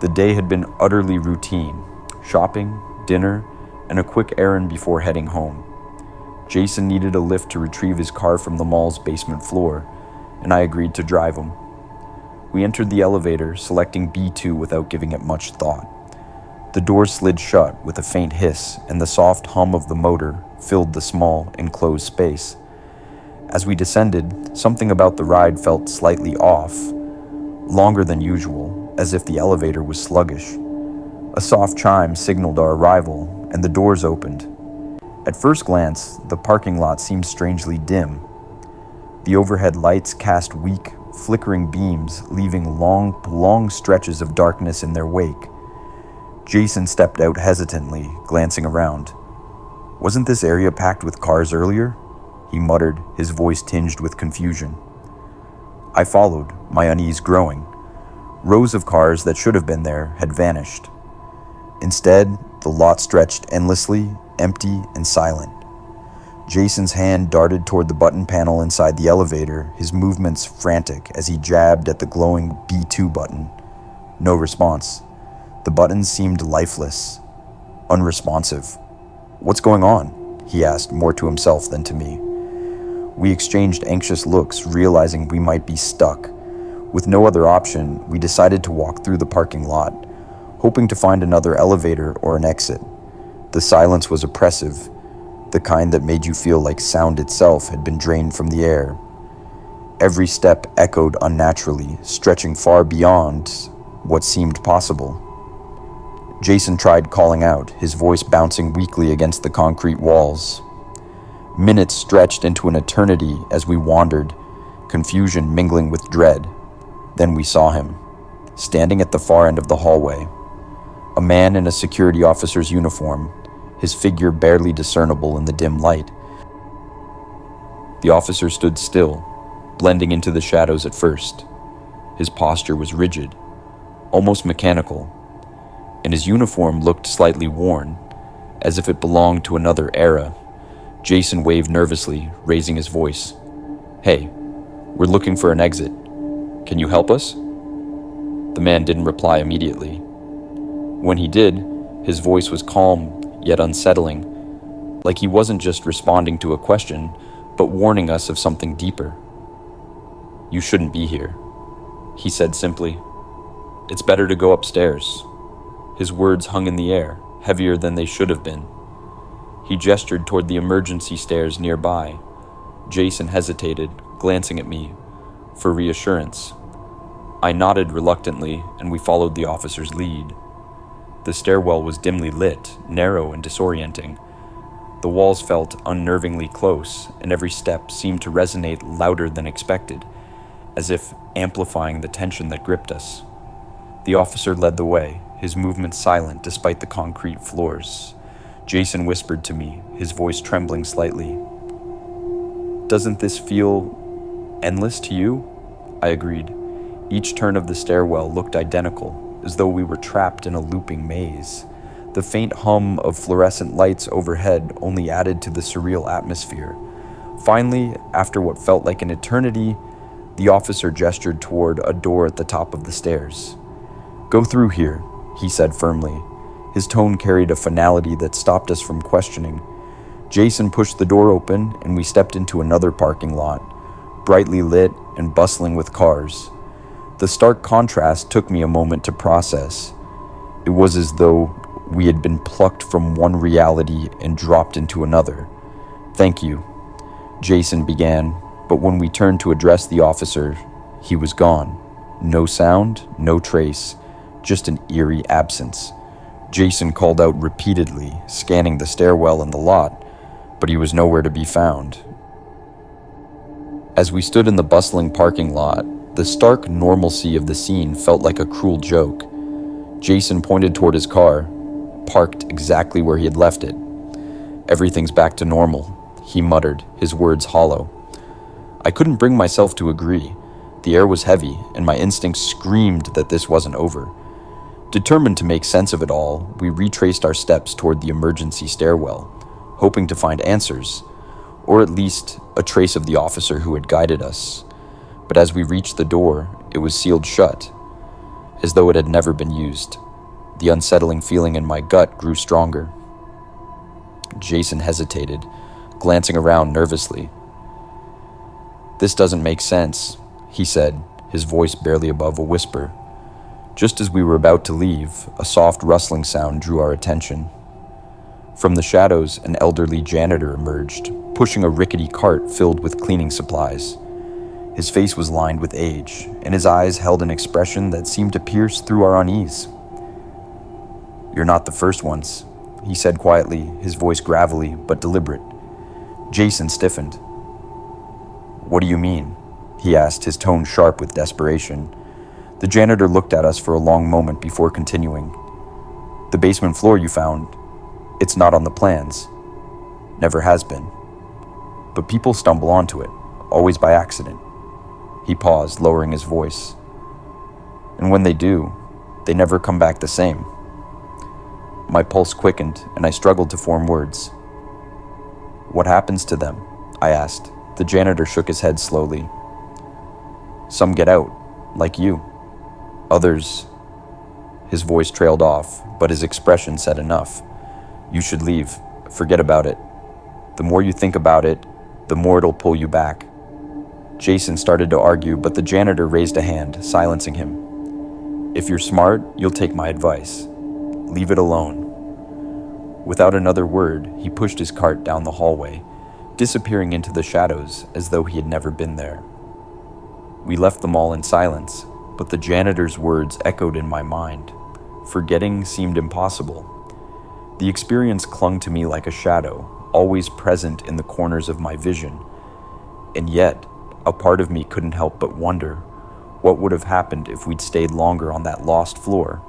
The day had been utterly routine: shopping, dinner, and a quick errand before heading home. Jason needed a lift to retrieve his car from the mall's basement floor, and I agreed to drive him. We entered the elevator, selecting B2 without giving it much thought. The doors slid shut with a faint hiss, and the soft hum of the motor filled the small, enclosed space. As we descended, something about the ride felt slightly off, longer than usual, as if the elevator was sluggish. A soft chime signaled our arrival, and the doors opened. At first glance, the parking lot seemed strangely dim. The overhead lights cast weak, flickering beams, leaving long stretches of darkness in their wake. Jason stepped out hesitantly, glancing around. "Wasn't this area packed with cars earlier?" he muttered, his voice tinged with confusion. I followed, my unease growing. Rows of cars that should have been there had vanished. Instead, the lot stretched endlessly, empty and silent. Jason's hand darted toward the button panel inside the elevator, his movements frantic as he jabbed at the glowing B2 button. No response. The buttons seemed lifeless, unresponsive. "What's going on?" he asked, more to himself than to me. We exchanged anxious looks, realizing we might be stuck. With no other option, we decided to walk through the parking lot, hoping to find another elevator or an exit. The silence was oppressive, the kind that made you feel like sound itself had been drained from the air. Every step echoed unnaturally, stretching far beyond what seemed possible. Jason tried calling out, his voice bouncing weakly against the concrete walls. Minutes stretched into an eternity as we wandered, confusion mingling with dread. Then we saw him, standing at the far end of the hallway. A man in a security officer's uniform, his figure barely discernible in the dim light. The officer stood still, blending into the shadows at first. His posture was rigid, almost mechanical, and his uniform looked slightly worn, as if it belonged to another era. Jason waved nervously, raising his voice. "Hey, we're looking for an exit. Can you help us?" The man didn't reply immediately. When he did, his voice was calm yet unsettling, like he wasn't just responding to a question, but warning us of something deeper. "You shouldn't be here," he said simply. "It's better to go upstairs." His words hung in the air, heavier than they should have been. He gestured toward the emergency stairs nearby. Jason hesitated, glancing at me for reassurance. I nodded reluctantly, and we followed the officer's lead. The stairwell was dimly lit, narrow and disorienting. The walls felt unnervingly close, and every step seemed to resonate louder than expected, as if amplifying the tension that gripped us. The officer led the way, his movements silent despite the concrete floors. Jason whispered to me, his voice trembling slightly. "Doesn't this feel endless to you?" I agreed. Each turn of the stairwell looked identical, as though we were trapped in a looping maze. The faint hum of fluorescent lights overhead only added to the surreal atmosphere. Finally, after what felt like an eternity, the officer gestured toward a door at the top of the stairs. "Go through here," he said firmly. His tone carried a finality that stopped us from questioning. Jason pushed the door open, and we stepped into another parking lot, brightly lit and bustling with cars. The stark contrast took me a moment to process. It was as though we had been plucked from one reality and dropped into another. "Thank you," Jason began, but when we turned to address the officer, he was gone. No sound, no trace, just an eerie absence. Jason called out repeatedly, scanning the stairwell and the lot, but he was nowhere to be found. As we stood in the bustling parking lot, the stark normalcy of the scene felt like a cruel joke. Jason pointed toward his car, parked exactly where he had left it. "Everything's back to normal," he muttered, his words hollow. I couldn't bring myself to agree. The air was heavy, and my instincts screamed that this wasn't over. Determined to make sense of it all, we retraced our steps toward the emergency stairwell, hoping to find answers, or at least a trace of the officer who had guided us. But as we reached the door, it was sealed shut. as though it had never been used. The unsettling feeling in my gut grew stronger. Jason hesitated, glancing around nervously. "This doesn't make sense," he said, his voice barely above a whisper. Just as we were about to leave, a soft rustling sound drew our attention. From the shadows, an elderly janitor emerged, pushing a rickety cart filled with cleaning supplies. His face was lined with age, and his eyes held an expression that seemed to pierce through our unease. "You're not the first ones," he said quietly, his voice gravelly but deliberate. Jason stiffened. "What do you mean?" he asked, his tone sharp with desperation. The janitor looked at us for a long moment before continuing. "The basement floor you found, it's not on the plans. Never has been. But people stumble onto it, always by accident." He paused, lowering his voice. "And when they do, they never come back the same." My pulse quickened, and I struggled to form words. "What happens to them?" I asked. The janitor shook his head slowly. "Some get out, like you. Others..." His voice trailed off, but his expression said enough. "You should leave. Forget about it. The more you think about it, the more it'll pull you back." Jason started to argue, but the janitor raised a hand, silencing him. "If you're smart, you'll take my advice. Leave it alone." Without another word, he pushed his cart down the hallway, disappearing into the shadows as though he had never been there. We left the mall in silence, but the janitor's words echoed in my mind. Forgetting seemed impossible. The experience clung to me like a shadow, always present in the corners of my vision. And yet, a part of me couldn't help but wonder what would have happened if we'd stayed longer on that lost floor